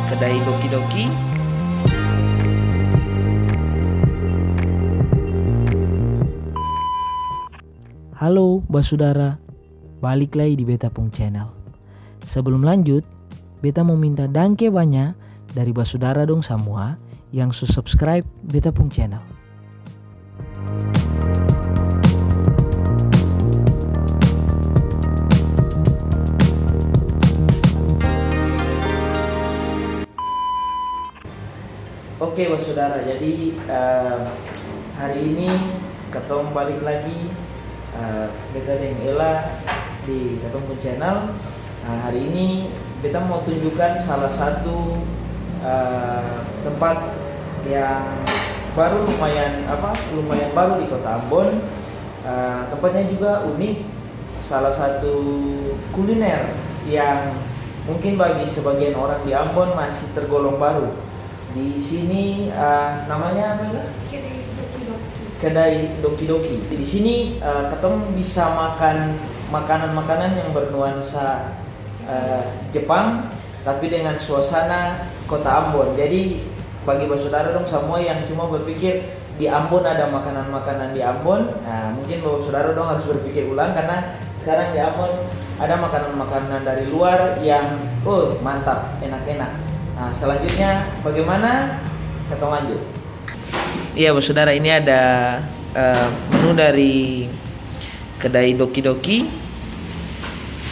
Kedai Doki Doki. Halo Basudara, balik lagi di Beta Pung Channel. Sebelum lanjut, Beta mau minta dangke banyak dari Basudara dong semua yang subscribe Beta Pung Channel. Oke Basudara, jadi hari ini ketemu balik lagi Beta dan Ella di Ketemu Channel. Hari ini Beta mau tunjukkan salah satu tempat yang baru, lumayan baru di Kota Ambon. Tempatnya juga unik, salah satu kuliner yang mungkin bagi sebagian orang di Ambon masih tergolong baru. Di sini namanya apa? Kedai Doki Doki. Di sini ketemu bisa makan makanan-makanan yang bernuansa Jepang, tapi dengan suasana Kota Ambon. Jadi bagi saudara dong semua yang cuma berpikir di Ambon ada makanan-makanan di Ambon, mungkin saudara dong harus berpikir ulang, karena sekarang di Ambon ada makanan-makanan dari luar yang mantap, enak-enak. Nah, selanjutnya bagaimana? Kita lanjut. Iya, saudara, ini ada menu dari kedai Doki Doki.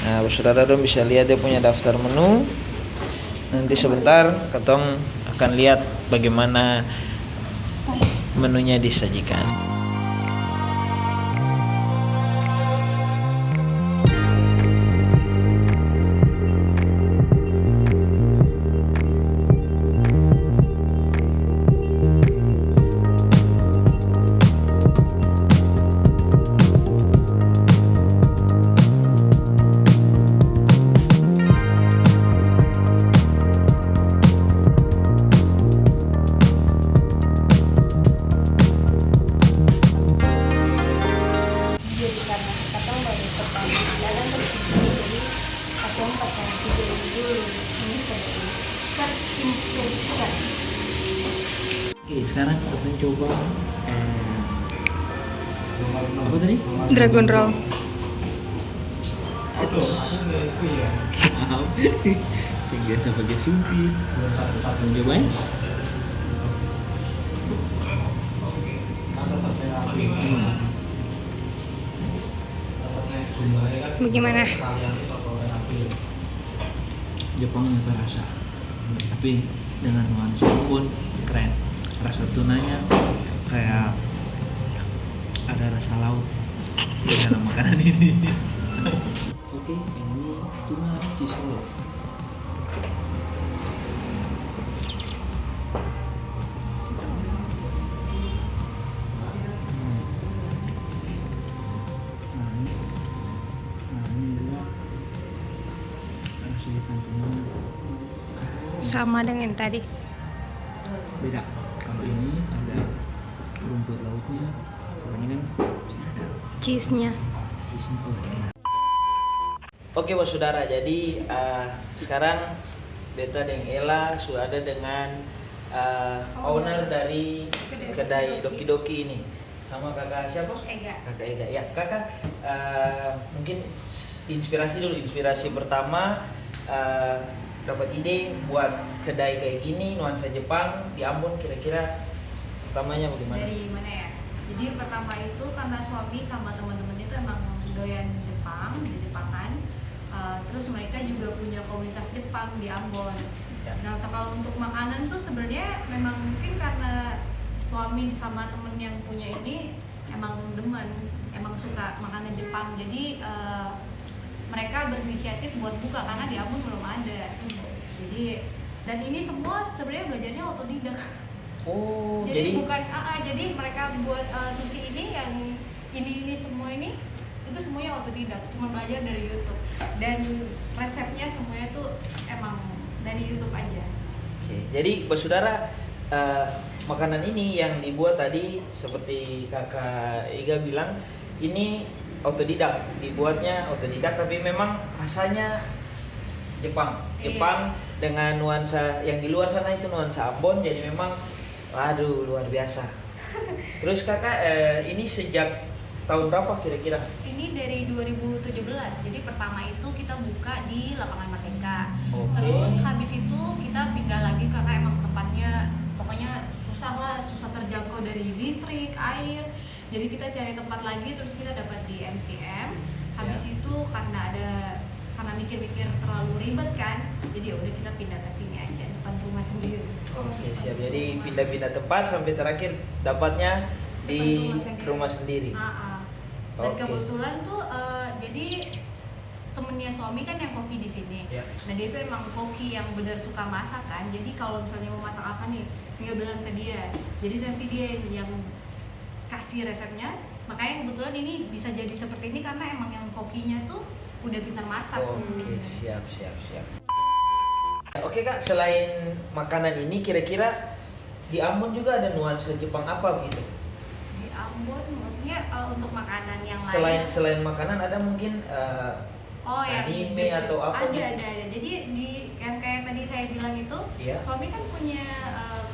Nah, saudara dong bisa lihat dia punya daftar menu. Nanti sebentar ketong akan lihat bagaimana menunya disajikan. Oke, sekarang kita coba apa tadi? Dragon roll. Biasa pakai sumpit. Cobain. Bagaimana? Jepangnya terasa, tapi dengan nuansa pun keren. Rasa tunanya kayak ada rasa laut di dalam makanan ini. Oke, ini tuna cheese roll. Sama dengan tadi. Beda. Kalau ini ada rumput lautnya, kalau ini kan ada Cheese-nya. cheese-nya. Oke saudara, jadi sekarang Beta dan Ella sudah ada dengan owner dari kedai Doki Doki ini, sama kakak siapa? Ega. Kakak Ega. Ya kakak, mungkin inspirasi pertama dapat ide buat kedai kayak gini nuansa Jepang di Ambon, kira-kira pertamanya bagaimana? Dari mana ya? Jadi pertama itu karena suami sama teman-teman itu emang doyan Jepang, di Jepangan. Terus mereka juga punya komunitas Jepang di Ambon. Ya. Nah, kalau untuk makanan tuh sebenarnya memang mungkin karena suami sama temen yang punya ini emang demen, emang suka makanan Jepang. Jadi mereka berinisiatif buat buka karena di Ambon belum ada. Jadi dan ini semua sebenarnya belajarnya otodidak. Oh, jadi bukan jadi mereka buat sushi ini yang ini semua ini itu semuanya otodidak, cuma belajar dari YouTube dan resepnya semuanya tuh emang dari YouTube aja. Oke, jadi saudara, makanan ini yang dibuat tadi seperti kakak Iga bilang, ini otodidak, dibuatnya otodidak tapi memang rasanya Jepang. Iya. Jepang dengan nuansa yang di luar sana itu nuansa Ambon, jadi memang waduh luar biasa. Terus kakak ini sejak tahun berapa kira-kira? Ini dari 2017. Jadi pertama itu kita buka di Lapangan Merdeka. Oke. Terus habis itu kita pindah lagi karena emang tempatnya pokoknya susah terjangkau dari listrik, air. Jadi kita cari tempat lagi, terus kita dapat di MCM. Habis Ya. itu karena mikir-mikir terlalu ribet kan, jadi ya udah kita pindah ke sini aja depan rumah sendiri. Oke siap, jadi pindah-pindah tempat sampai terakhir dapatnya di Depan rumah sendiri. Dan Oke. kebetulan tuh jadi temennya suami kan yang koki di sini. Ya. Nah dia itu emang koki yang benar suka masak kan. Jadi kalau misalnya mau masak apa nih, tinggal bilang ke dia. Jadi nanti dia yang kasih resepnya. Makanya kebetulan ini bisa jadi seperti ini karena emang yang kokinya tuh udah pintar masak. Oke siap. Oke kak, selain makanan ini kira-kira di Ambon juga ada nuansa Jepang apa begitu? Di Ambon maksudnya untuk makanan yang lain. Selain makanan ada mungkin Ya, anime atau apa ada. gitu? Jadi di yang kayak tadi saya bilang itu, Iya. suami kan punya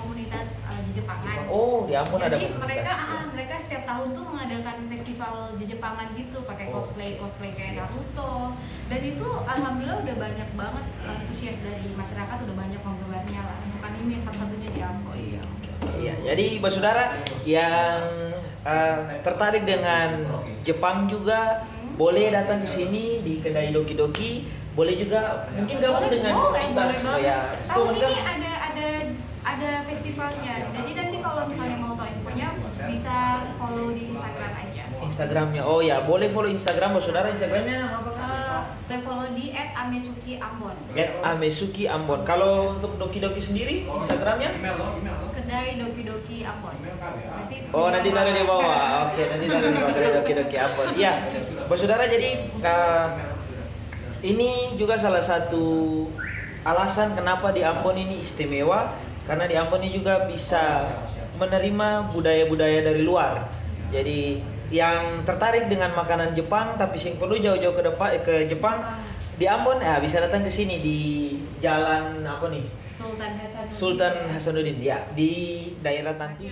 komunitas di Jepangan. Oh di Ambon ada Jadi komunitas. mereka setiap tahun tuh mengadakan festival di Jepangan gitu, pakai Oh, cosplay kayak siap. Naruto. Dan itu alhamdulillah udah banyak banget antusias dari masyarakat, udah banyak penggemarnya lah. Untuk anime satu-satunya di Ambon. Oh iya, oke. Iya, jadi saudara yang tertarik dengan Jepang juga boleh datang ke sini di kedai Doki Doki. Boleh juga mungkin gabung dengan komunitas banget. ya. Tahun Komunitas ini ada festivalnya. Jadi nanti kalau misalnya mau tahu infonya bisa follow di Instagram aja. Instagramnya. Oh ya, boleh follow Instagram saudara. Instagramnya apa kan? Boleh follow di @amesuki_ambon. Amesuki Ambon. Kalau untuk Doki Doki sendiri Instagramnya? Kedai Doki Doki Ambon. Nanti taruh di bawah. Oke, nanti taruh di bawah kedai Doki Doki Ambon. Iya, saudara, jadi ini juga salah satu alasan kenapa di Ambon ini istimewa, karena di Ambon ini juga bisa menerima budaya-budaya dari luar. Jadi yang tertarik dengan makanan Jepang tapi sing perlu jauh-jauh ke Jepang di Ambon bisa datang ke sini di Jalan apa nih? Sultan Hasanuddin. Sultan Hasanuddin ya, di daerah Tantuy.